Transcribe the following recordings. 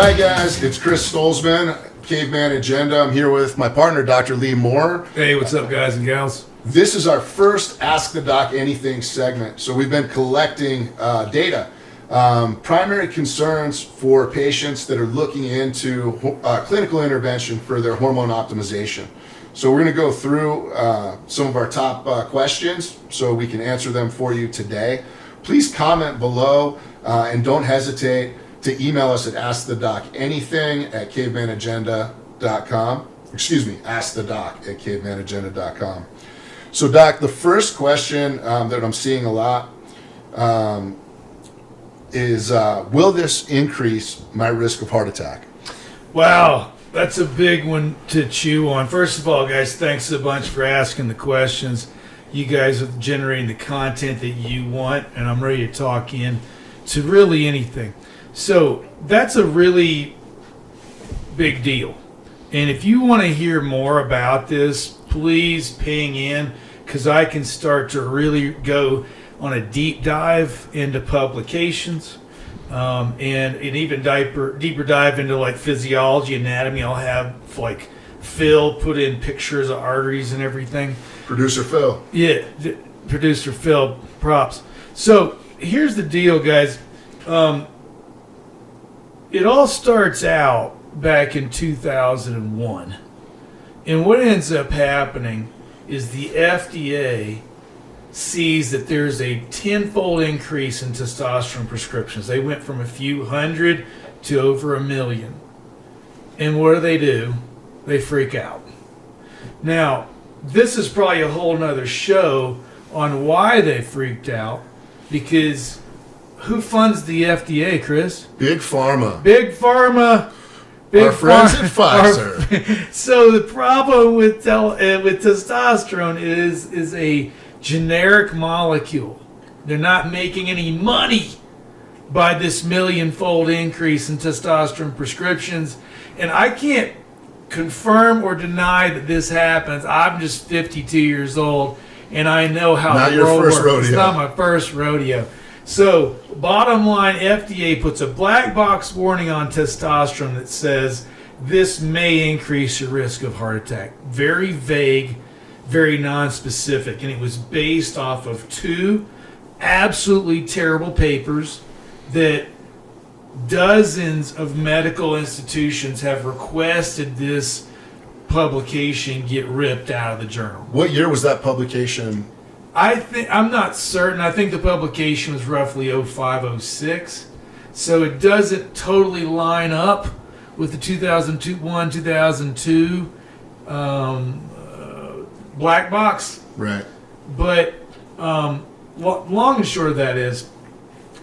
right, guys, it's Chris Stolzman, Caveman Agenda. I'm here with my partner, Dr. Lee Moore. Hey, what's up, guys and gals? This is our first Ask the Doc Anything segment. So we've been collecting data, primary concerns for patients that are looking into clinical intervention for their hormone optimization. So we're going to go through some of our top questions so we can answer them for you today. Please comment below and don't hesitate to email us at askthedoc@cavemanagenda.com. Excuse me, askthedoc@cavemanagenda.com. So, Doc, the first question that I'm seeing a lot is, will this increase my risk of heart attack? Wow, that's a big one to chew on. First of all, guys, thanks a bunch for asking the questions. You guys are generating the content that you want, and I'm ready to talk in to really anything. So that's a really big deal. And if you want to hear more about this, please ping in, because I can start to really go on a deep dive into publications and even deeper dive into like physiology, anatomy. I'll have like Phil put in pictures of arteries and everything. Producer Phil. Yeah, producer Phil, props. So here's the deal, guys. It all starts out back in 2001. And what ends up happening is the FDA sees that there's a tenfold increase in testosterone prescriptions. They went from a few hundred to over 1 million. And what do? They freak out. Now, this is probably a whole nother show on why they freaked out, because who funds the FDA, Chris? Big Pharma. Big Pharma. Our friends at Pfizer. So the problem with testosterone is a generic molecule. They're not making any money by this millionfold increase in testosterone prescriptions. And I can't confirm or deny that this happens. I'm just 52 years old, and I know how not the your world first works. rodeo. It's not my first rodeo. So, bottom line, FDA puts a black box warning on testosterone that says this may increase your risk of heart attack. Very vague, very non-specific. And it was based off of 2 absolutely terrible papers that dozens of medical institutions have requested this publication get ripped out of the journal. What year was that publication? I'm not certain. I think the publication was roughly 05, 06. So it doesn't totally line up with the 2001, 2002 black box. Right. But long and short of that is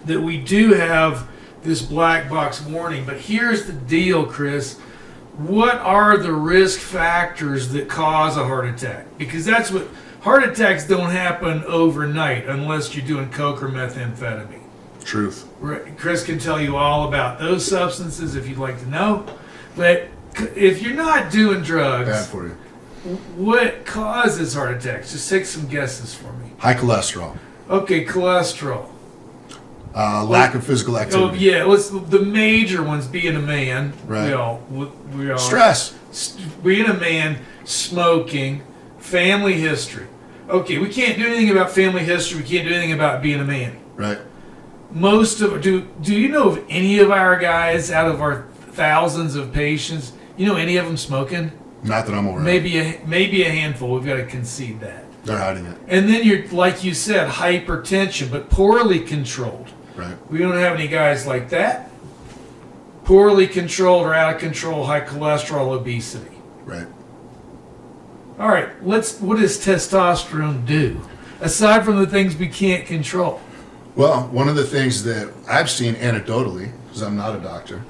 that we do have this black box warning. But here's the deal, Chris. What are the risk factors that cause a heart attack? Because that's what... Heart attacks don't happen overnight unless you're doing coke or methamphetamine. Truth. Chris can tell you all about those substances if you'd like to know. But if you're not doing drugs, Bad for you. What causes heart attacks? Just take some guesses for me. High cholesterol. Okay, cholesterol. Lack of physical activity. Oh yeah, the major ones: being a man. Right. We all Stress. Being a man, smoking, family history. Okay, we can't do anything about family history. We can't do anything about being a man. Right. Do you know of any of our guys out of our thousands of patients? You know any of them smoking? Not that I'm aware of. Maybe a handful. We've got to concede that. They're hiding it. And then you're, like you said, hypertension, but poorly controlled. Right. We don't have any guys like that. Poorly controlled or out of control, high cholesterol, obesity. Right. All right, what does testosterone do, aside from the things we can't control? Well, one of the things that I've seen anecdotally, because I'm not a doctor,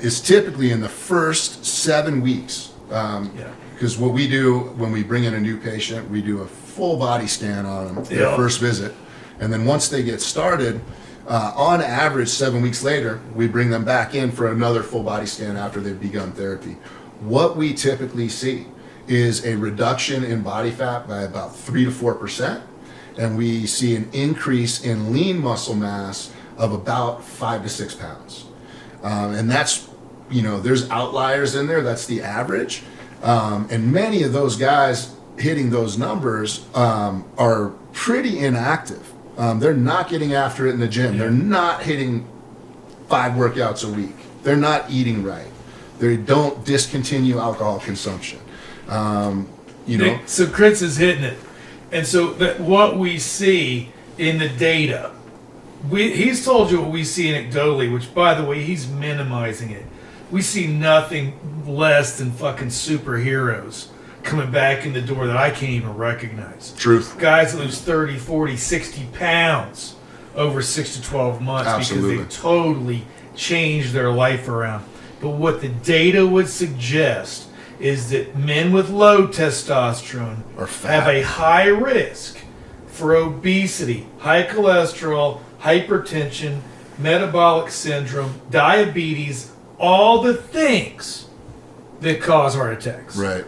is typically in the first 7 weeks. Because what we do when we bring in a new patient, we do a full body scan on them their first visit. And then once they get started, on average, 7 weeks later, we bring them back in for another full body scan after they've begun therapy. What we typically see is a reduction in body fat by about 3 to 4%, and we see an increase in lean muscle mass of about 5 to 6 pounds. And that's, there's outliers in there. That's the average. And many of those guys hitting those numbers are pretty inactive. They're not getting after it in the gym. Yeah. They're not hitting 5 workouts a week. They're not eating right. They don't discontinue alcohol consumption. So Chris is hitting it. And so what we see in the data, he's told you what we see anecdotally, which, by the way, he's minimizing it. We see nothing less than fucking superheroes coming back in the door that I can't even recognize. Truth. Guys that lose 30, 40, 60 pounds over 6 to 12 months. Absolutely. Because they totally changed their life around. But what the data would suggest is that men with low testosterone have a high risk for obesity, high cholesterol, hypertension, metabolic syndrome, diabetes, all the things that cause heart attacks. Right.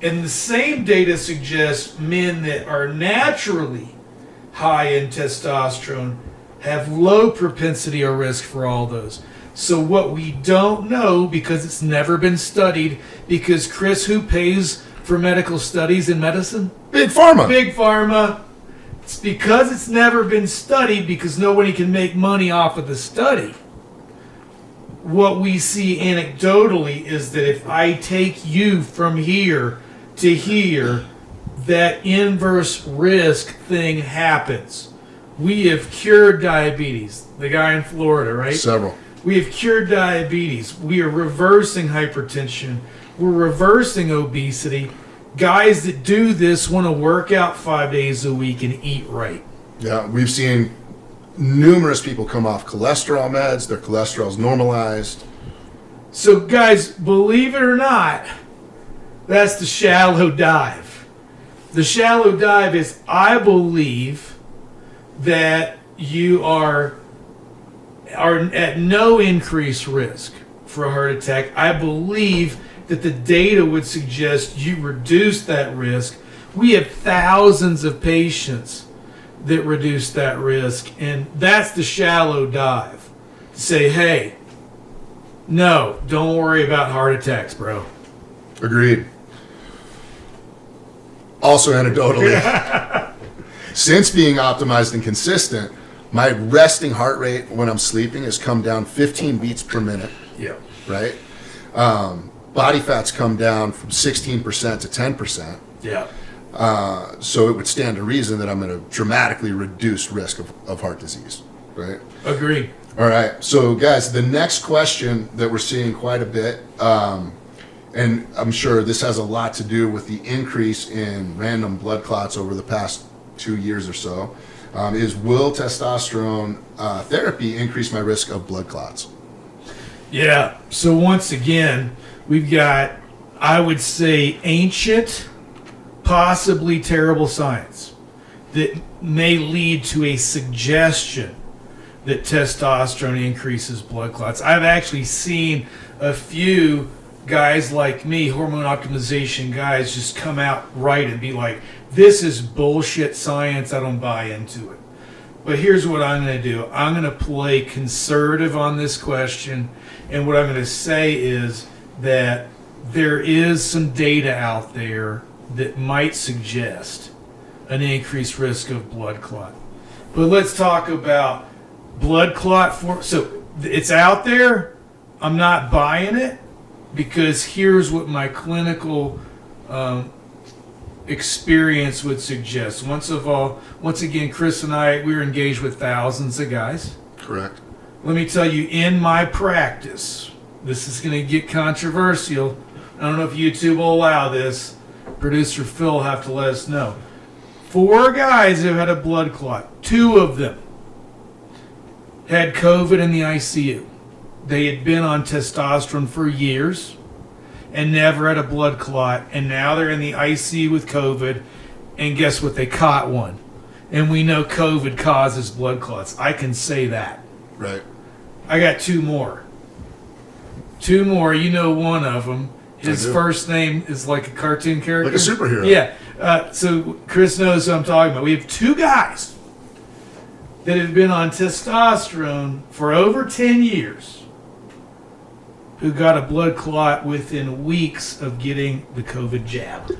And the same data suggests men that are naturally high in testosterone have low propensity or risk for all those. So what we don't know, because it's never been studied, because Chris, who pays for medical studies in medicine? Big Pharma. Big Pharma. It's because it's never been studied, because nobody can make money off of the study. What we see anecdotally is that if I take you from here to here, that inverse risk thing happens. We have cured diabetes. The guy in Florida, right? Several. We have cured diabetes. We are reversing hypertension. We're reversing obesity. Guys that do this want to work out 5 days a week and eat right. Yeah, we've seen numerous people come off cholesterol meds. Their cholesterol's normalized. So guys, believe it or not, that's the shallow dive. The shallow dive is, I believe that you are at no increased risk for a heart attack. I believe that the data would suggest you reduce that risk. We have thousands of patients that reduce that risk, and that's the shallow dive. Say, hey, no, don't worry about heart attacks, bro. Agreed. Also anecdotally, since being optimized and consistent, my resting heart rate when I'm sleeping has come down 15 beats per minute. Yeah. Right? Body fat's come down from 16% to 10%. Yeah. So it would stand to reason that I'm at a dramatically reduced risk of heart disease. Right? Agree. All right. So, guys, the next question that we're seeing quite a bit, and I'm sure this has a lot to do with the increase in random blood clots over the past 2 years or so, is will testosterone therapy increase my risk of blood clots? Yeah. So once again, we've got, I would say, ancient, possibly terrible science that may lead to a suggestion that testosterone increases blood clots. I've actually seen a few guys like me, hormone optimization guys, just come out right and be like, this is bullshit science, I don't buy into it. But here's what I'm going to do. I'm going to play conservative on this question, and what I'm going to say is that there is some data out there that might suggest an increased risk of blood clot. But let's talk about blood clot form. So it's out there. I'm not buying it, because here's what my clinical experience would suggest. Once again, Chris and I, we're engaged with thousands of guys. Correct. Let me tell you, in my practice, this is going to get controversial. I don't know if YouTube will allow this. Producer Phil will have to let us know. 4 guys have had a blood clot. 2 of them had COVID in the ICU. They had been on testosterone for years and never had a blood clot, and now they're in the ICU with COVID, and guess what? They caught one. And we know COVID causes blood clots. I can say that. Right. I got 2 more. 2 more. You know one of them. His first name is like a cartoon character. Like a superhero. Yeah. So Chris knows who I'm talking about. We have 2 guys that have been on testosterone for over 10 years. who got a blood clot within weeks of getting the COVID jab.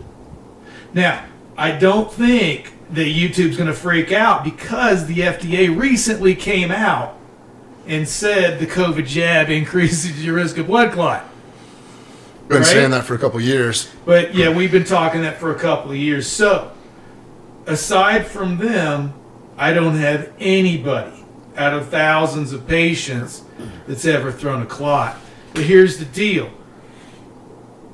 Now, I don't think that YouTube's going to freak out because the FDA recently came out and said the COVID jab increases your risk of blood clot. Been right? saying that for a couple of years. But yeah, we've been talking that for a couple of years. So, aside from them, I don't have anybody out of thousands of patients that's ever thrown a clot. But here's the deal.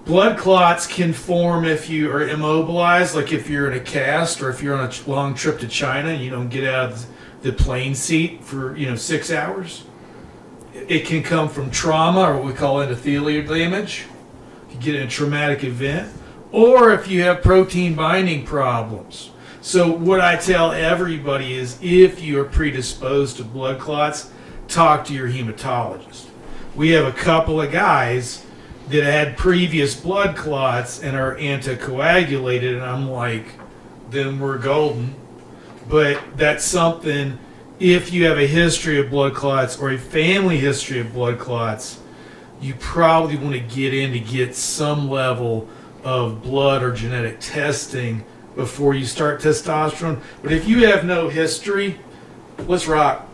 Blood clots can form if you are immobilized, like if you're in a cast or if you're on a long trip to China and you don't get out of the plane seat for 6 hours. It can come from trauma, or what we call endothelial damage. You get in a traumatic event, or if you have protein binding problems. So what I tell everybody is, if you are predisposed to blood clots, talk to your hematologist. We have a couple of guys that had previous blood clots and are anticoagulated, and I'm like, then we're golden. But that's something, if you have a history of blood clots or a family history of blood clots, you probably want to get some level of blood or genetic testing before you start testosterone. But if you have no history, let's rock.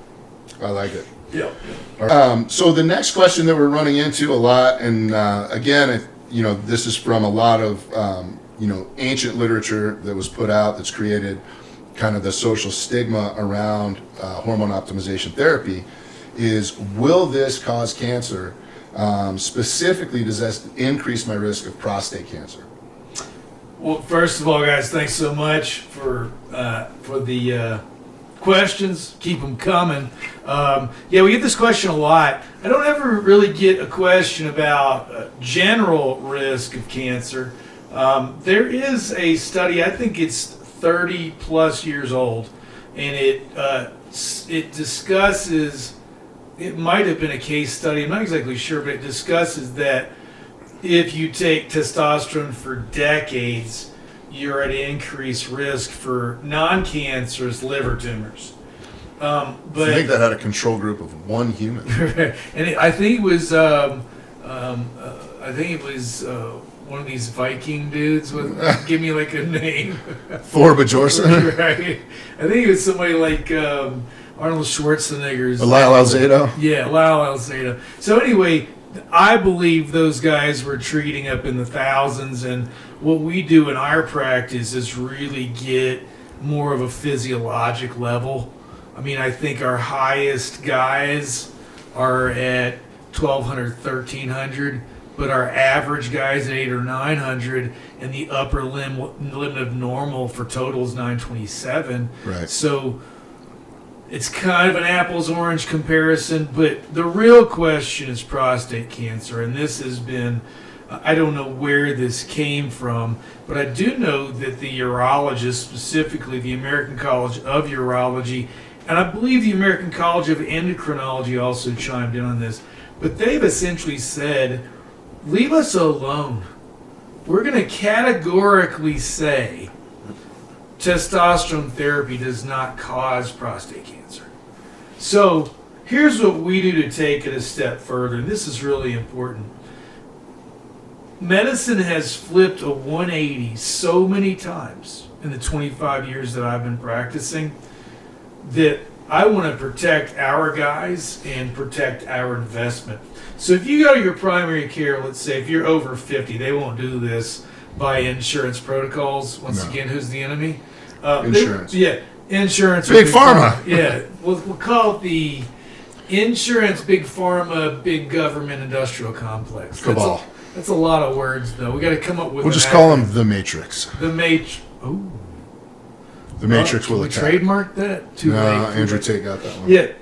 I like it. Yeah. So the next question that we're running into a lot, and again, this is from a lot of ancient literature that was put out that's created kind of the social stigma around hormone optimization therapy, is will this cause cancer? Specifically, does this increase my risk of prostate cancer? Well, first of all, guys, thanks so much for the questions. Keep them coming. We get this question a lot. I don't ever really get a question about general risk of cancer. There is a study, I think it's 30 plus years old, and it discusses, it might have been a case study, I'm not exactly sure, but it discusses that if you take testosterone for decades, you're at increased risk for non-cancerous liver tumors. I think that had a control group of one human. And I think it was one of these Viking dudes with give me like a name. Thor Bjornsson. Right. I think it was somebody like Arnold Schwarzenegger's. Lyle Alzado. Yeah, Lyle Alzado. So anyway, I believe those guys were treating up in the thousands, and what we do in our practice is really get more of a physiologic level. I mean, I think our highest guys are at 1,200, 1,300, but our average guys at 800 or 900, and the upper limit of normal for total is 927. Right. So it's kind of an apples-orange comparison, but the real question is prostate cancer, and this has been, I don't know where this came from, but I do know that the urologists, specifically the American College of Urology, and I believe the American College of Endocrinology also chimed in on this, but they've essentially said, leave us alone. We're going to categorically say testosterone therapy does not cause prostate cancer. So here's what we do to take it a step further, and this is really important. Medicine has flipped a 180 so many times in the 25 years that I've been practicing that I want to protect our guys and protect our investment. So if you go to your primary care, let's say if you're over 50, they won't do this by insurance protocols. Once again, who's the enemy? Insurance. Insurance. Big pharma. Yeah, we'll call it the insurance, big pharma, big government industrial complex. Cabal. That's a lot of words, though. We got to come up with. We'll just call them the Matrix. The Matrix. Oh. The Matrix will attack. Trademark that? Too late. Andrew Tate got that one. Yeah.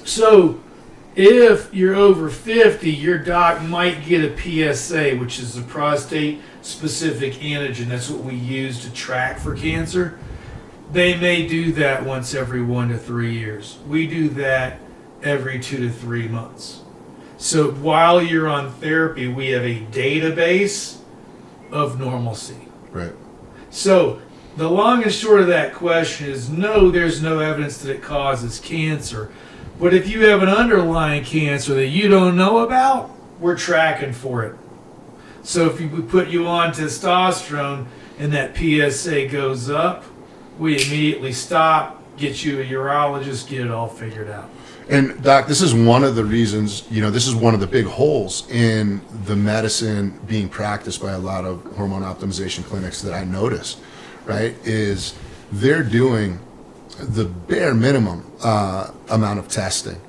So, if you're over 50, your doc might get a PSA, which is a prostate-specific antigen. That's what we use to track for cancer. They may do that once every 1 to 3 years. We do that every 2 to 3 months. So while you're on therapy, we have a database of normalcy. Right. So the long and short of that question is no, there's no evidence that it causes cancer. But if you have an underlying cancer that you don't know about, we're tracking for it. So if we put you on testosterone and that PSA goes up, we immediately stop, get you a urologist, get it all figured out. And Doc, this is one of the reasons, this is one of the big holes in the medicine being practiced by a lot of hormone optimization clinics that I noticed, right, is they're doing the bare minimum amount of testing.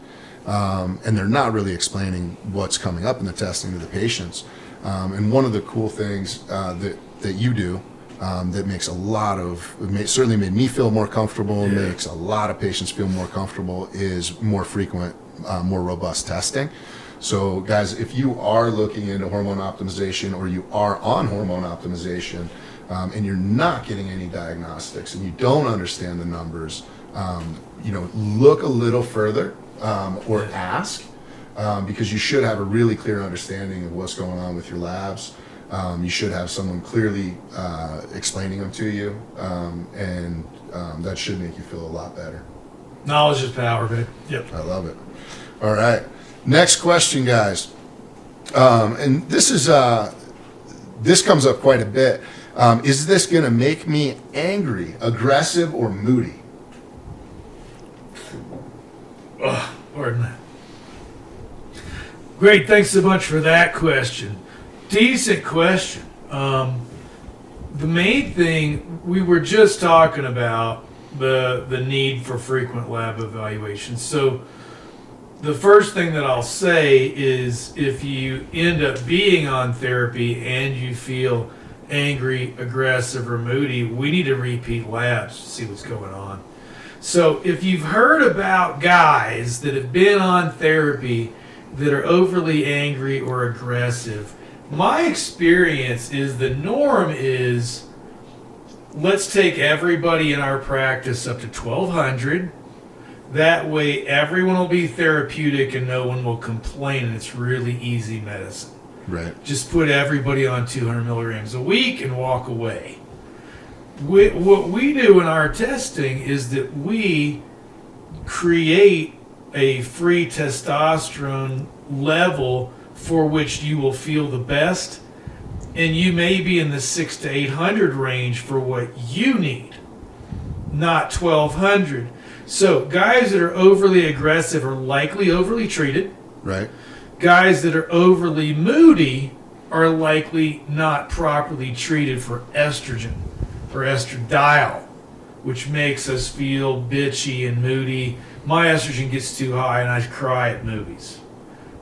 And they're not really explaining what's coming up in the testing to the patients. And one of the cool things that you do that makes certainly made me feel more comfortable, makes a lot of patients feel more comfortable, is more frequent, more robust testing. So guys, if you are looking into hormone optimization or you are on hormone optimization and you're not getting any diagnostics and you don't understand the numbers, look a little further or ask because you should have a really clear understanding of what's going on with your labs. You should have someone clearly explaining them to you, and that should make you feel a lot better. Knowledge is power, babe. Yep. I love it. All right. Next question, guys. And this comes up quite a bit. Is this going to make me angry, aggressive, or moody? Pardon that. Great. Thanks so much for that question. Decent question. The main thing, we were just talking about the need for frequent lab evaluations. So the first thing that I'll say is if you end up being on therapy and you feel angry, aggressive, or moody, we need to repeat labs to see what's going on. So if you've heard about guys that have been on therapy that are overly angry or aggressive, my experience is the norm is let's take everybody in our practice up to 1,200. That way everyone will be therapeutic and no one will complain, and it's really easy medicine. Right. Just put everybody on 200 milligrams a week and walk away. What we do in our testing is that we create a free testosterone level for which you will feel the best, and you may be in the 600 to 800 range for what you need, not 1,200. So guys that are overly aggressive are likely overly treated. Right. Guys that are overly moody are likely not properly treated for estrogen or estradiol, which makes us feel bitchy and moody. My estrogen gets too high and I cry at movies.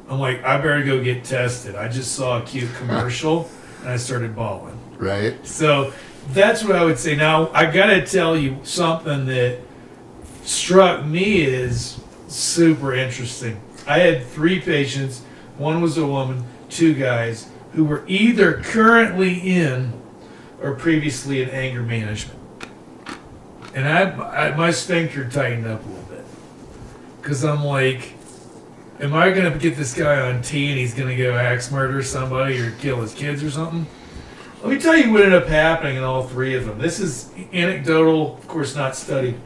I'm like, I better go get tested. I just saw a cute commercial and I started bawling. Right. So that's what I would say. Now, I got to tell you something that struck me as super interesting. I had 3 patients. One was a woman, 2 guys, who were either currently in or previously in anger management. And my sphincter tightened up a little bit. Because I'm like, am I going to get this guy on T and he's going to go axe murder somebody or kill his kids or something? Let me tell you what ended up happening in all 3 of them. This is anecdotal, of course not studied.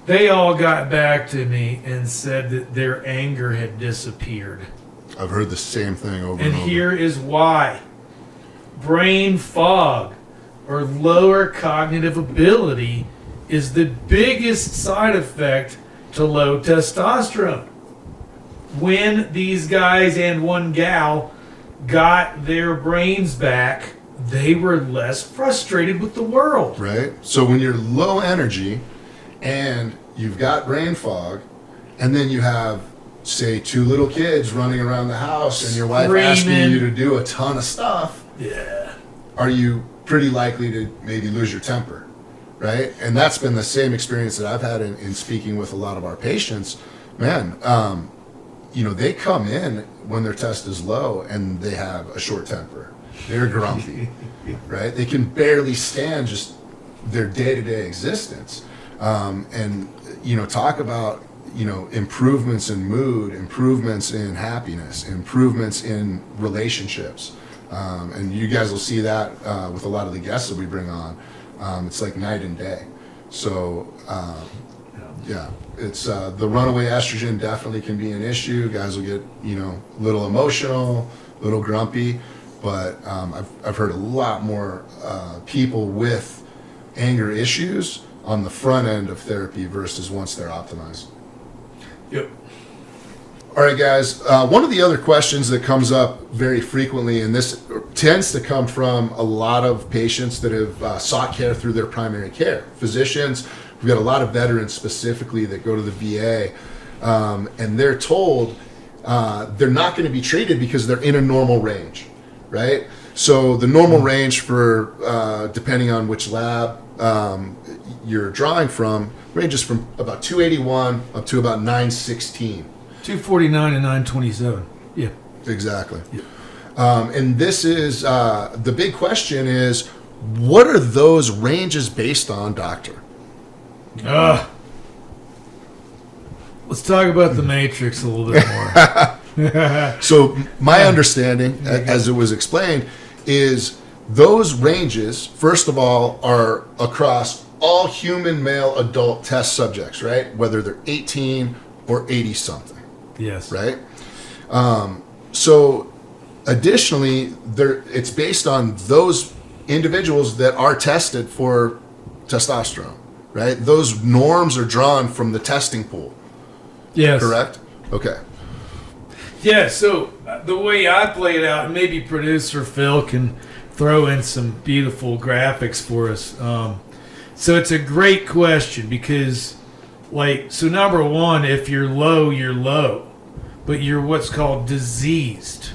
They all got back to me and said that their anger had disappeared. I've heard the same thing over and over. And here is why. Brain fog or lower cognitive ability is the biggest side effect to low testosterone. When these guys and one gal got their brains back, they were less frustrated with the world. Right. So when you're low energy and you've got brain fog, and then you have, say, 2 little kids running around the house and your wife asking you to do a ton of stuff, are you pretty likely to maybe lose your temper, right? And that's been the same experience that I've had in speaking with a lot of our patients. Man, they come in when their test is low and they have a short temper. They're grumpy, right? They can barely stand just their day-to-day existence. And talk about, improvements in mood, improvements in happiness, improvements in relationships. And you guys will see that with a lot of the guests that we bring on. It's like night and day. So Yeah, it's the runaway estrogen definitely can be an issue. Guys will get a little emotional, a little grumpy, but I've heard a lot more people with anger issues on the front end of therapy versus once they're optimized. Yep. All right, guys. One of the other questions that comes up very frequently, and this tends to come from a lot of patients that have sought care through their primary care physicians. We've got a lot of veterans specifically that go to the VA, and they're told they're not going to be treated because they're in a normal range, right? So the normal range for, depending on which lab you're drawing from, ranges from about 281 up to about 916. 249 and 927. Yeah. Exactly. Yeah. And this is, the big question is, what are those ranges based on, doctor? Let's talk about the Matrix a little bit more. So my understanding, as it was explained, is those ranges, first of all, are across all human male adult test subjects, right? Whether they're 18 or 80 something. Yes. Right? So additionally, it's based on those individuals that are tested for testosterone, right? Those norms are drawn from the testing pool. Yes. Correct? Okay. Yeah, so the way I play it out, maybe producer Phil can throw in some beautiful graphics for us. So it's a great question because, so number one, if you're low, but you're what's called diseased.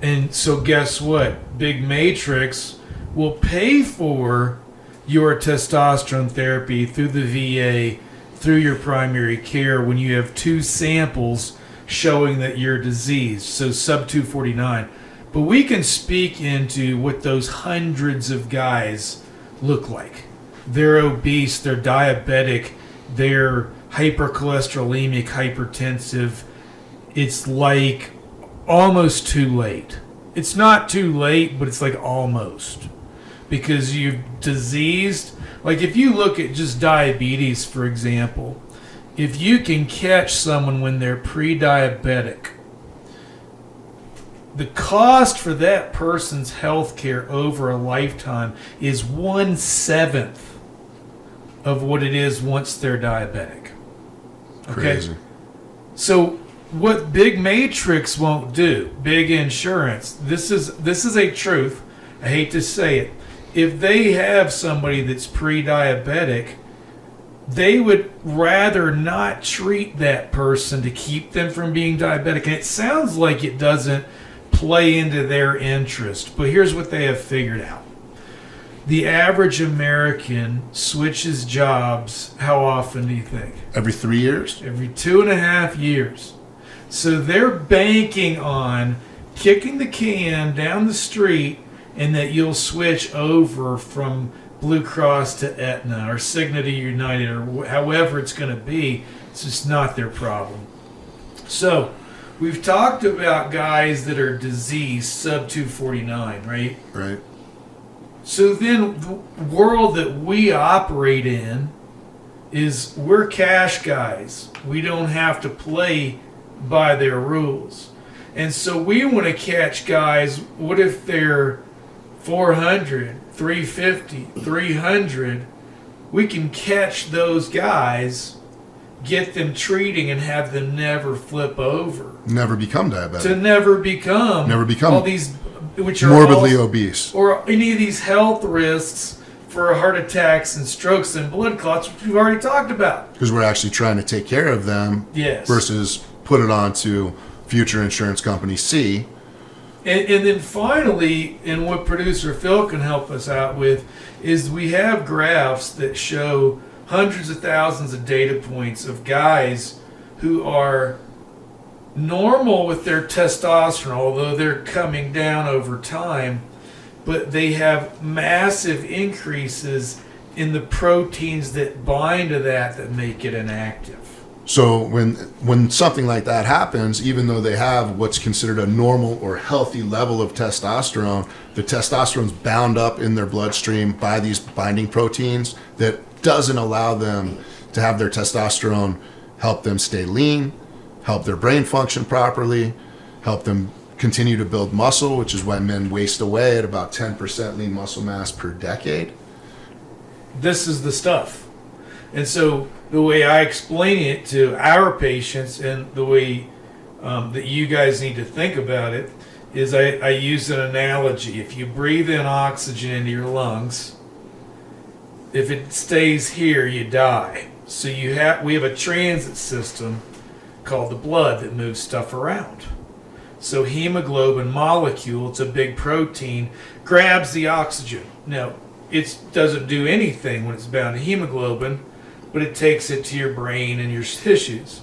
And so guess what? Big Matrix will pay for your testosterone therapy through the VA, through your primary care when you have 2 samples showing that you're diseased, so sub 249. But we can speak into what those hundreds of guys look like. They're obese, they're diabetic, they're hypercholesterolemic, hypertensive. It's like almost too late. It's not too late, but it's like almost. Because you've diseased. Like if you look at just diabetes, for example, if you can catch someone when they're pre-diabetic, the cost for that person's health care over a lifetime is 1/7 of what it is once they're diabetic. Okay? Crazy. So what Big Matrix won't do, big insurance, this is a truth. I hate to say it. If they have somebody that's pre-diabetic, they would rather not treat that person to keep them from being diabetic. And it sounds like it doesn't play into their interest. But here's what they have figured out. The average American switches jobs, how often do you think? Every 3 years? Every 2.5 years. So they're banking on kicking the can down the street and that you'll switch over from Blue Cross to Aetna or Cigna to United or however it's going to be. It's just not their problem. So we've talked about guys that are diseased, sub 249, right? Right. So then the world that we operate in is we're cash guys. We don't have to play by their rules. And so we want to catch guys, what if they're 400, 350, 300? We can catch those guys, get them treating, and have them never flip over. Never become diabetic. To never become all these, which are morbidly obese. Or any of these health risks for heart attacks and strokes and blood clots, which we've already talked about. Because we're actually trying to take care of them versus put it on to future insurance company C. And then finally, and what producer Phil can help us out with, is we have graphs that show hundreds of thousands of data points of guys who are normal with their testosterone, although they're coming down over time, but they have massive increases in the proteins that bind to that make it inactive. So when something like that happens, even though they have what's considered a normal or healthy level of testosterone, the testosterone's bound up in their bloodstream by these binding proteins that doesn't allow them to have their testosterone help them stay lean, help their brain function properly, help them continue to build muscle, which is why men waste away at about 10% lean muscle mass per decade. This is the stuff. And so the way I explain it to our patients and the way that you guys need to think about it is I use an analogy. If you breathe in oxygen into your lungs, if it stays here, you die. So we have a transit system called the blood that moves stuff around. So hemoglobin molecule, it's a big protein, grabs the oxygen. Now, it doesn't do anything when it's bound to hemoglobin, but it takes it to your brain and your tissues.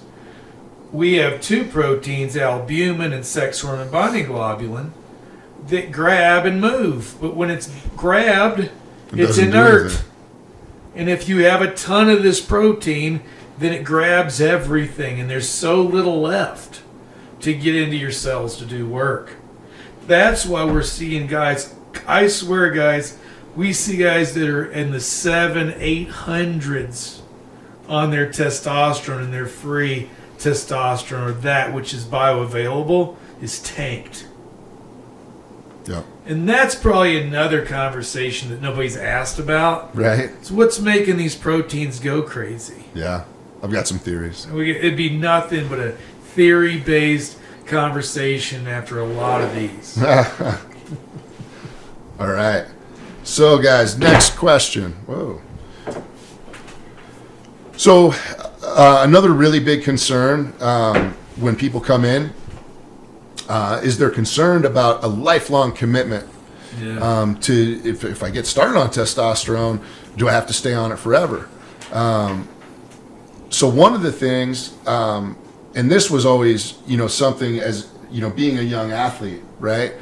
We have two proteins, albumin and sex hormone binding globulin, that grab and move. But when it's grabbed, it's inert. And if you have a ton of this protein, then it grabs everything, and there's so little left to get into your cells to do work. That's why we're seeing guys, I swear guys, we see guys that are in the 700-800s on their testosterone, and their free testosterone, or that which is bioavailable, is tanked. Yeah. And that's probably another conversation that nobody's asked about. Right. So what's making these proteins go crazy? Yeah. I've got some theories. It'd be nothing but a theory-based conversation after a lot of these. All right. So, guys, next question. Whoa. So, another really big concern when people come in is they're concerned about a lifelong commitment to, if I get started on testosterone, do I have to stay on it forever? So one of the things, and this was always, something as, being a young athlete, right?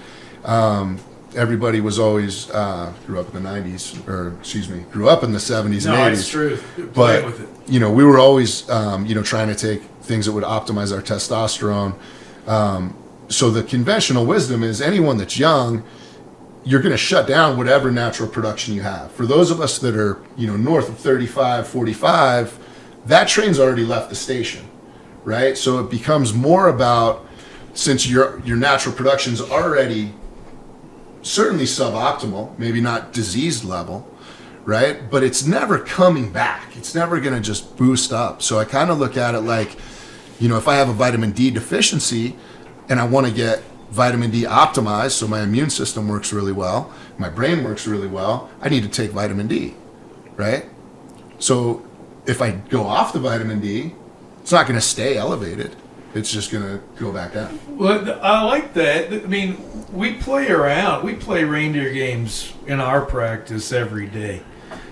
Everybody was always, grew up in the 90s, grew up in the 70s and 80s. No, it's true. But, with it. We were always, trying to take things that would optimize our testosterone. So the conventional wisdom is anyone that's young, you're going to shut down whatever natural production you have. For those of us that are, north of 35, 45, that train's already left the station, right? So it becomes more about, since your natural production's already certainly suboptimal, maybe not diseased level, right? But it's never coming back. It's never going to just boost up. So I kind of look at it like, if I have a vitamin D deficiency and I want to get vitamin D optimized so my immune system works really well, my brain works really well, I need to take vitamin D, right? So if I go off the vitamin D, it's not going to stay elevated. It's just going to go back down. Well, I like that. I mean, we play around. We play reindeer games in our practice every day.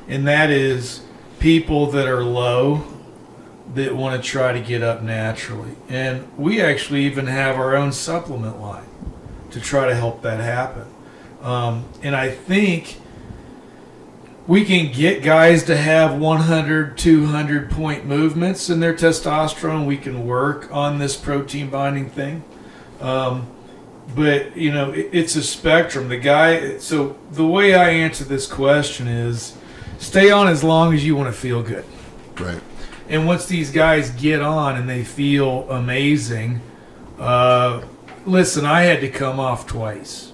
And that is people that are low that want to try to get up naturally. And we actually even have our own supplement line to try to help that happen. And I think we can get guys to have 100, 200 point movements in their testosterone. We can work on this protein binding thing. But, it's a spectrum. So the way I answer this question is stay on as long as you want to feel good. Right. And once these guys get on and they feel amazing, listen, I had to come off twice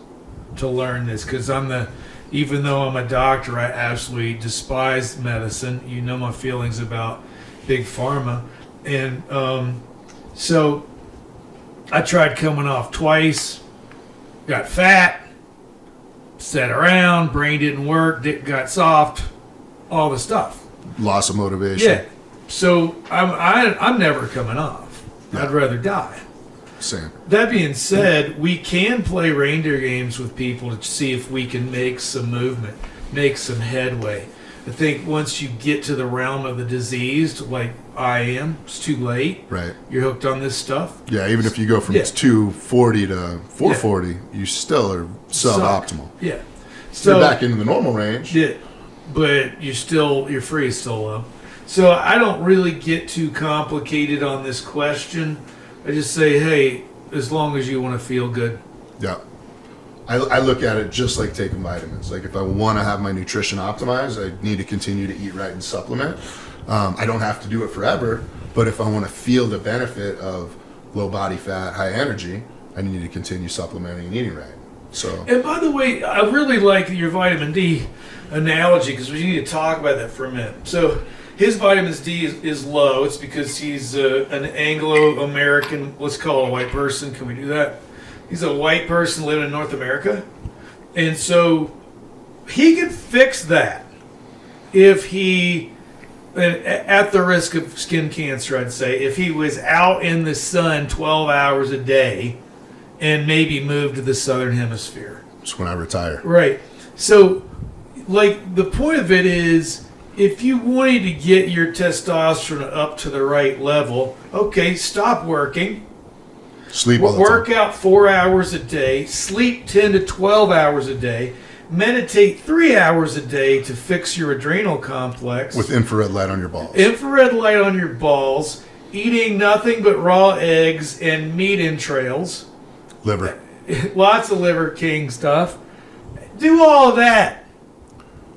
to learn this because even though I'm a doctor, I absolutely despise medicine. You know my feelings about big pharma. And so I tried coming off twice, got fat, sat around, brain didn't work, got soft, all the stuff. Loss of motivation. Yeah. So I'm never coming off. Yeah. I'd rather die. Same. That being said, we can play reindeer games with people to see if we can make some movement, make some headway. I think once you get to the realm of the diseased, like I am, it's too late. Right. You're hooked on this stuff. Yeah, even if you go from 240 to 440, you still are suboptimal. Yeah. So you're back into the normal range. Yeah, but your free is still low. So I don't really get too complicated on this question. I just say, hey, as long as you want to feel good. Yeah. I look at it just like taking vitamins. Like if I want to have my nutrition optimized, I need to continue to eat right and supplement. I don't have to do it forever, but if I want to feel the benefit of low body fat, high energy, I need to continue supplementing and eating right. So. And by the way, I really like your vitamin D analogy because we need to talk about that for a minute. So his vitamin D is low. It's because he's an Anglo-American, let's call it a white person. Can we do that? He's a white person living in North America. And so he could fix that if he, at the risk of skin cancer, I'd say, if he was out in the sun 12 hours a day and maybe moved to the southern hemisphere. Just when I retire. Right. So, like, the point of it is, if you wanted to get your testosterone up to the right level, okay, stop working. Sleep all the Work time. out 4 hours a day. Sleep 10 to 12 hours a day. Meditate 3 hours a day to fix your adrenal complex. With infrared light on your balls. Infrared light on your balls. Eating nothing but raw eggs and meat entrails. Liver. Lots of Liver King stuff. Do all of that.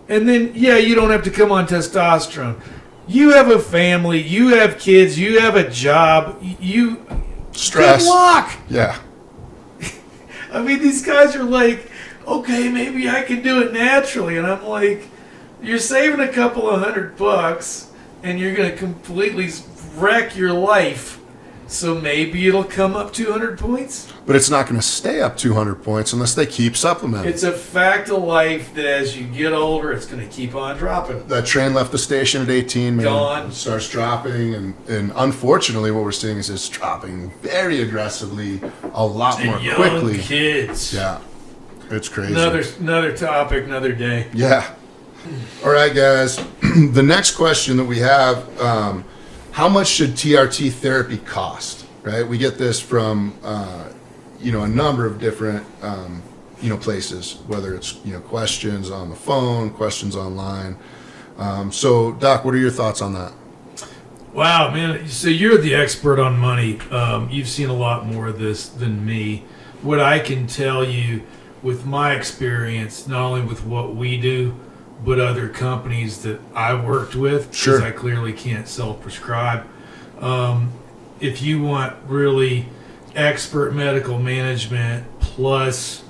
And then, yeah, you don't have to come on testosterone. You have a family. You have kids. You have a job. You... Stress. Good luck. Yeah. I mean, these guys are like, okay, maybe I can do it naturally. And I'm like, you're saving a couple of $100 and you're going to completely wreck your life. So maybe it'll come up 200 points. But it's not going to stay up 200 points unless they keep supplementing. It's a fact of life that as you get older, it's going to keep on dropping. That train left the station at 18, man. Gone. It starts dropping, and unfortunately what we're seeing is it's dropping very aggressively, a lot more young quickly. Kids. Yeah. It's crazy. Another topic, another day. Yeah. All right, guys. The next question that we have, how much should TRT therapy cost? Right? We get this from, a number of different, places, whether it's, questions on the phone, questions online. So, Doc, what are your thoughts on that? Wow, man. So you're the expert on money. You've seen a lot more of this than me. What I can tell you with my experience, not only with what we do, but other companies that I worked with, Sure. because I clearly can't self-prescribe. If you want really expert medical management plus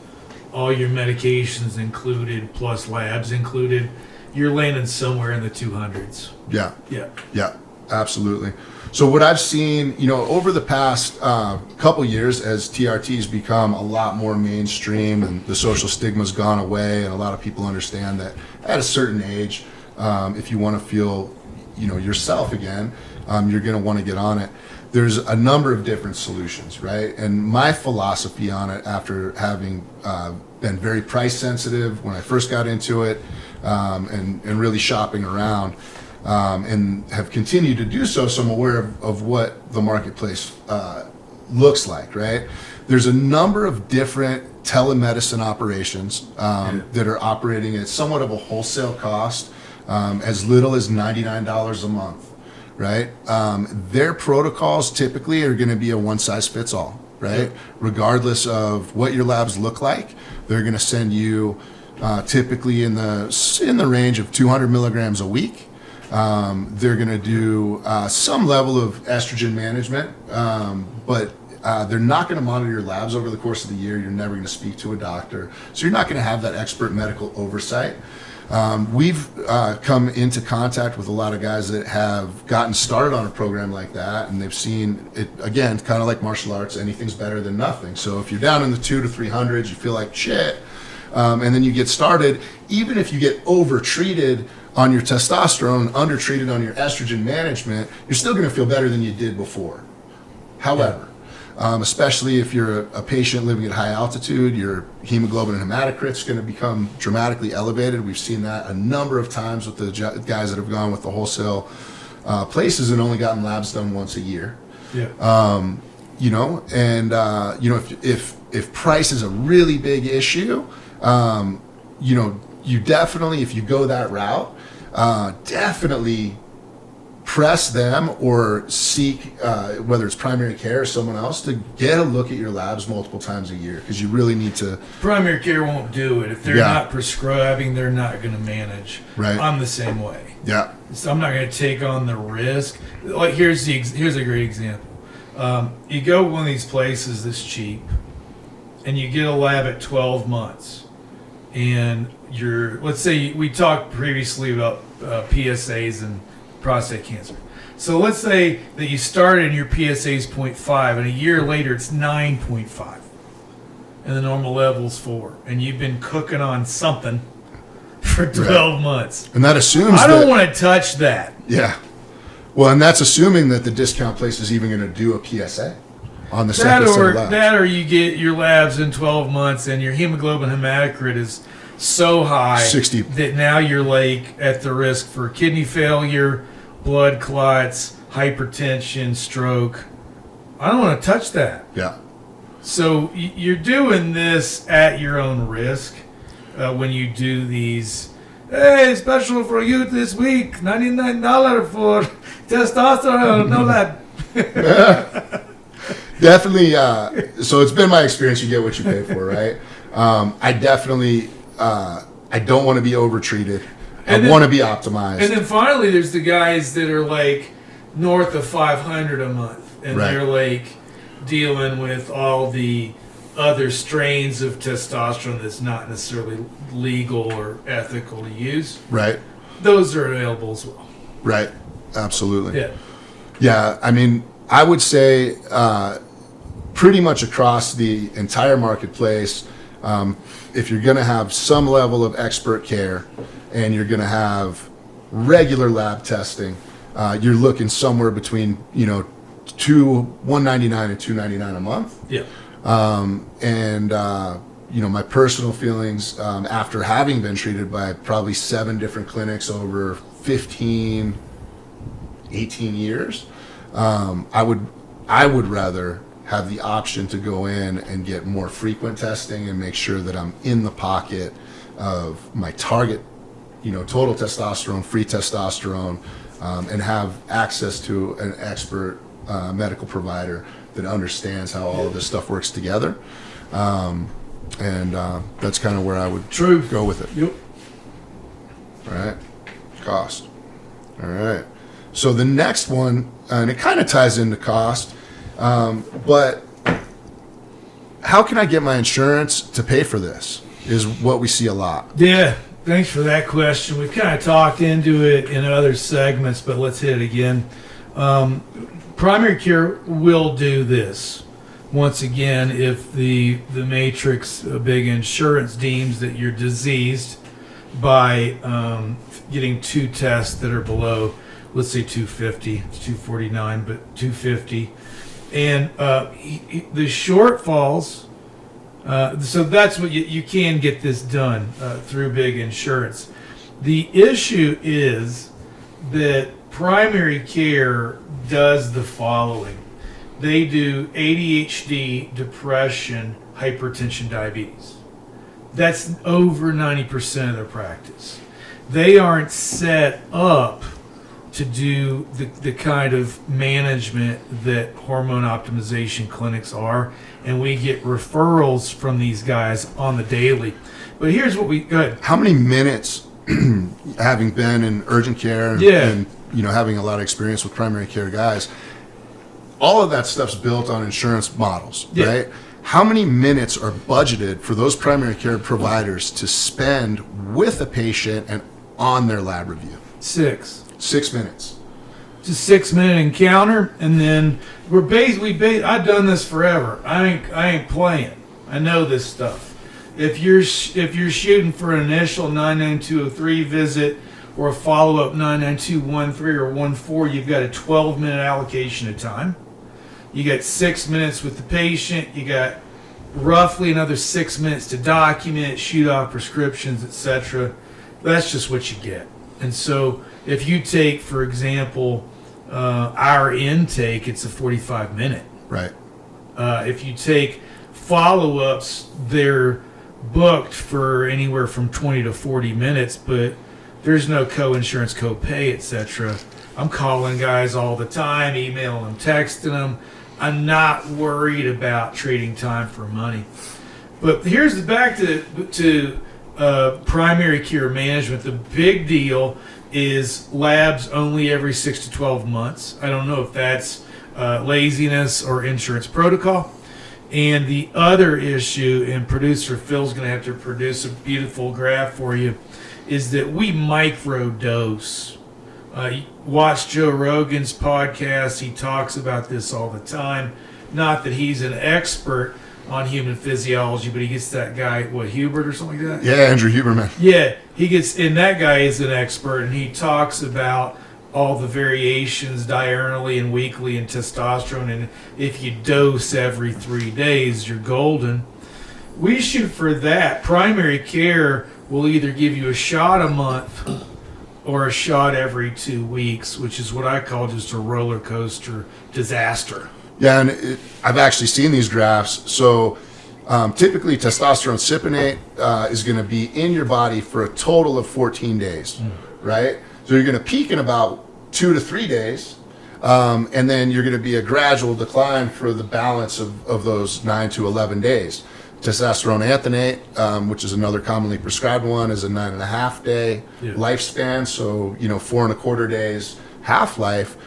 all your medications included, plus labs included, you're landing somewhere in the 200s. Yeah. Yeah. Yeah, absolutely. So what I've seen, over the past couple years as TRT's become a lot more mainstream and the social stigma's gone away and a lot of people understand that at a certain age, if you want to feel, yourself again, you're going to want to get on it. There's a number of different solutions, right? And my philosophy on it, after having been very price sensitive when I first got into it, and really shopping around, and have continued to do so, so I'm aware of what the marketplace looks like, right? There's a number of different telemedicine operations that are operating at somewhat of a wholesale cost, as little as $99 a month, right? Their protocols typically are going to be a one-size-fits-all, right? Yeah. Regardless of what your labs look like, they're going to send you typically in the range of 200 milligrams a week. They're going to do some level of estrogen management, but they're not going to monitor your labs over the course of the year. You're never going to speak to a doctor. So you're not going to have that expert medical oversight. We've come into contact with a lot of guys that have gotten started on a program like that, and they've seen it, again, kind of like martial arts, anything's better than nothing. So if you're down in the 200 to 300s, you feel like shit, and then you get started, even if you get over-treated on your testosterone, under-treated on your estrogen management, you're still going to feel better than you did before. However, especially if you're a patient living at high altitude, your hemoglobin and hematocrit is going to become dramatically elevated. We've seen that a number of times with the guys that have gone with the wholesale places and only gotten labs done once a year. Yeah. If price is a really big issue, you definitely, if you go that route, definitely press them or seek, whether it's primary care or someone else, to get a look at your labs multiple times a year, because you really need to. Primary care won't do it. If they're not prescribing, they're not going to manage. Right. I'm the same way. Yeah. So I'm not going to take on the risk. Like here's a great example. You go to one of these places that's cheap, and you get a lab at 12 months, and let's say we talked previously about PSAs and prostate cancer. So let's say that you started and your PSA is 0.5, and a year later it's 9.5, and the normal level is 4, and you've been cooking on something for 12 months. And that assumes I don't want to touch that. Yeah. Well, and that's assuming that the discount place is even going to do a PSA on the second set of labs. That or you get your labs in 12 months and your hemoglobin hematocrit is so high 60. that now you're like at the risk for kidney failure, blood clots, hypertension, stroke. I don't want to touch that. Yeah. So you're doing this at your own risk when you do these. Hey, special for you this week, $99 for testosterone, no lab. Definitely. So it's been my experience. You get what you pay for, right? I definitely. I don't want to be overtreated. I want to be optimized. And then finally, there's the guys that are like north of $500 a month, and they're like dealing with all the other strains of testosterone that's not necessarily legal or ethical to use. Right. Those are available as well. Right. Absolutely. Yeah. Yeah. I mean, I would say pretty much across the entire marketplace, if you're going to have some level of expert care and you're going to have regular lab testing, you're looking somewhere between, $199 and $299 a month. Yeah. My personal feelings after having been treated by probably 7 different clinics over 15, 18 years, I would rather have the option to go in and get more frequent testing and make sure that I'm in the pocket of my target, total testosterone, free testosterone, and have access to an expert medical provider that understands how all of this stuff works together. That's kind of where I would go with it. Yep. All right. Cost. All right. So the next one, and it kind of ties into cost, but how can I get my insurance to pay for this is what we see a lot. Yeah. Thanks for that question. We've kind of talked into it in other segments, but let's hit it again. Primary care will do this. Once again, if the matrix, a big insurance, deems that you're diseased by getting 2 tests that are below, let's say 250, it's 249, but 250. And the shortfalls, so that's what you can get this done through big insurance. The issue is that primary care does the following. They do ADHD, depression, hypertension, diabetes. That's over 90% of their practice. They aren't set up to do the kind of management that hormone optimization clinics are, and we get referrals from these guys on the daily. But here's what go ahead. How many minutes, having been in urgent care and having a lot of experience with primary care guys, all of that stuff's built on insurance models, right? How many minutes are budgeted for those primary care providers to spend with a patient and on their lab review? 6 minutes. It's a 6-minute encounter, and then I've done this forever. I ain't playing. I know this stuff. If you're shooting for an initial 99203 visit or a follow-up 99213 or 14, you've got a 12-minute allocation of time. You got 6 minutes with the patient. You got roughly another 6 minutes to document, shoot off prescriptions, etc. That's just what you get. And so if you take, for example, our intake, it's a 45-minute. Right. If you take follow-ups, they're booked for anywhere from 20 to 40 minutes, but there's no co-insurance, co-pay, etc. I'm calling guys all the time, emailing them, texting them. I'm not worried about trading time for money. But here's the back to primary care management. The big deal is labs only every 6 to 12 months. I don't know if that's laziness or insurance protocol. And the other issue, and producer Phil's going to have to produce a beautiful graph for you, is that we microdose. Watch Joe Rogan's podcast. He talks about this all the time. Not that he's an expert on human physiology, but he gets that guy, Hubert or something like that? Yeah, Andrew Huberman. Yeah, and that guy is an expert, and he talks about all the variations diurnally and weekly in testosterone, and if you dose every 3 days, you're golden. We shoot for that. Primary care will either give you a shot a month or a shot every 2 weeks, which is what I call just a roller coaster disaster. Yeah, and I've actually seen these graphs. So typically testosterone cypionate is going to be in your body for a total of 14 days, right? So you're going to peak in about 2 to 3 days, and then you're going to be a gradual decline for the balance of those 9 to 11 days. Testosterone anthenate, which is another commonly prescribed one, is a 9.5 day lifespan, so 4.25 days half-life.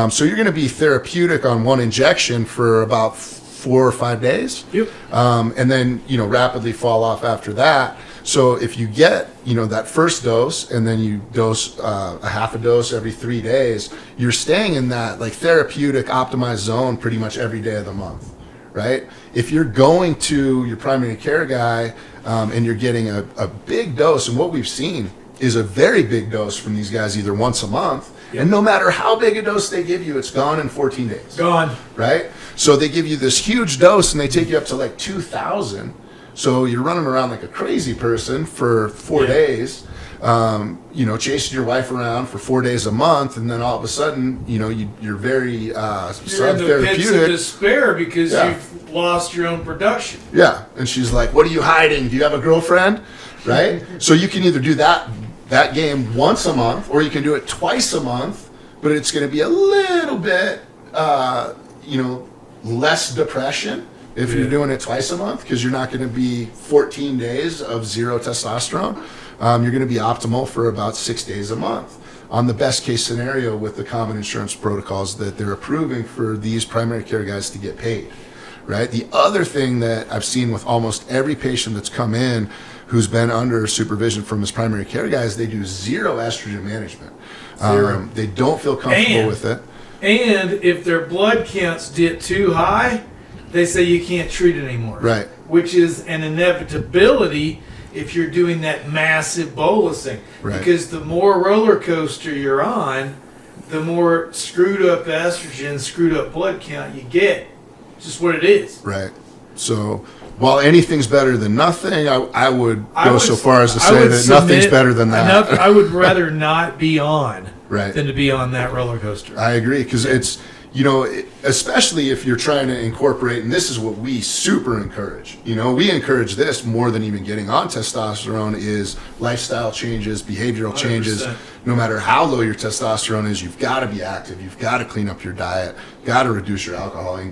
So you're going to be therapeutic on one injection for about 4 or 5 days, and then rapidly fall off after that. So if you get that first dose and then you dose a half a dose every 3 days, you're staying in that like therapeutic optimized zone pretty much every day of the month, right? If you're going to your primary care guy and you're getting a big dose, and what we've seen is a very big dose from these guys either once a month, and no matter how big a dose they give you, it's gone in 14 days. Gone. Right? So they give you this huge dose and they take you up to like 2,000. So you're running around like a crazy person for 4 days, chasing your wife around for 4 days a month, and then all of a sudden, you're very sub-therapeutic. You're in the pits of despair because you've lost your own production. Yeah, and she's like, "What are you hiding? Do you have a girlfriend?" Right? So you can either do that game once a month, or you can do it twice a month, but it's going to be a little bit, less depression if you're doing it twice a month, because you're not going to be 14 days of zero testosterone. You're going to be optimal for about 6 days a month on the best case scenario with the common insurance protocols that they're approving for these primary care guys to get paid, right? The other thing that I've seen with almost every patient that's come in who's been under supervision from his primary care guys, they do zero estrogen management. They don't feel comfortable with it. And if their blood counts get too high, they say you can't treat it anymore. Right. Which is an inevitability if you're doing that massive bolusing. Right. Because the more roller coaster you're on, the more screwed up estrogen, screwed up blood count you get. It's just what it is. Right. So while anything's better than nothing, I would go so far as to say that nothing's better than that. I would rather not be on than to be on that roller coaster. I agree, because it's, especially if you're trying to incorporate, and this is what we super encourage. We encourage this more than even getting on testosterone, is lifestyle changes, behavioral changes. 100%. No matter how low your testosterone is, you've got to be active. You've got to clean up your diet, got to reduce your alcohol,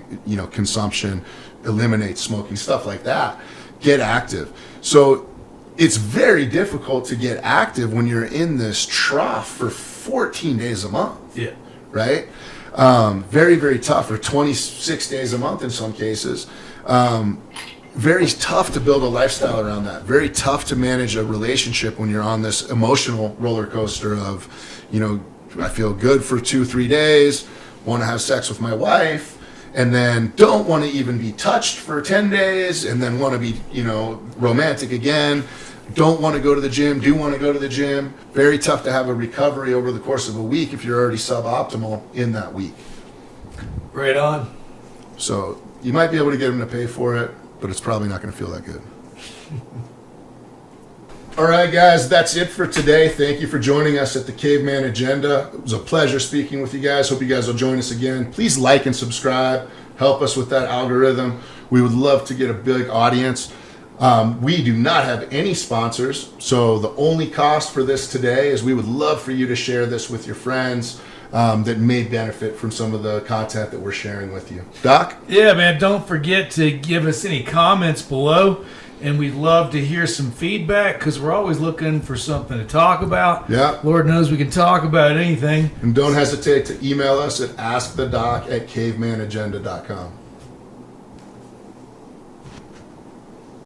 consumption, eliminate smoking, stuff like that. Get active. So it's very difficult to get active when you're in this trough for 14 days a month. Yeah. Right? Very, very tough, or 26 days a month in some cases. Very tough to build a lifestyle around that. Very tough to manage a relationship when you're on this emotional roller coaster of, I feel good for 2-3 days, want to have sex with my wife, and then don't want to even be touched for 10 days, and then want to be, romantic again. Don't want to go to the gym, do want to go to the gym. Very tough to have a recovery over the course of a week if you're already suboptimal in that week. Right on. So you might be able to get them to pay for it, but it's probably not going to feel that good. All right, guys, that's it for today. Thank you for joining us at the Caveman Agenda. It was a pleasure speaking with you guys. Hope you guys will join us again. Please like and subscribe. Help us with that algorithm. We would love to get a big audience. We do not have any sponsors, so the only cost for this today is we would love for you to share this with your friends that may benefit from some of the content that we're sharing with you. Doc? Yeah, man, don't forget to give us any comments below, and we'd love to hear some feedback because we're always looking for something to talk about. Yeah. Lord knows we can talk about anything. And don't hesitate to email us at askthedoc@cavemanagenda.com.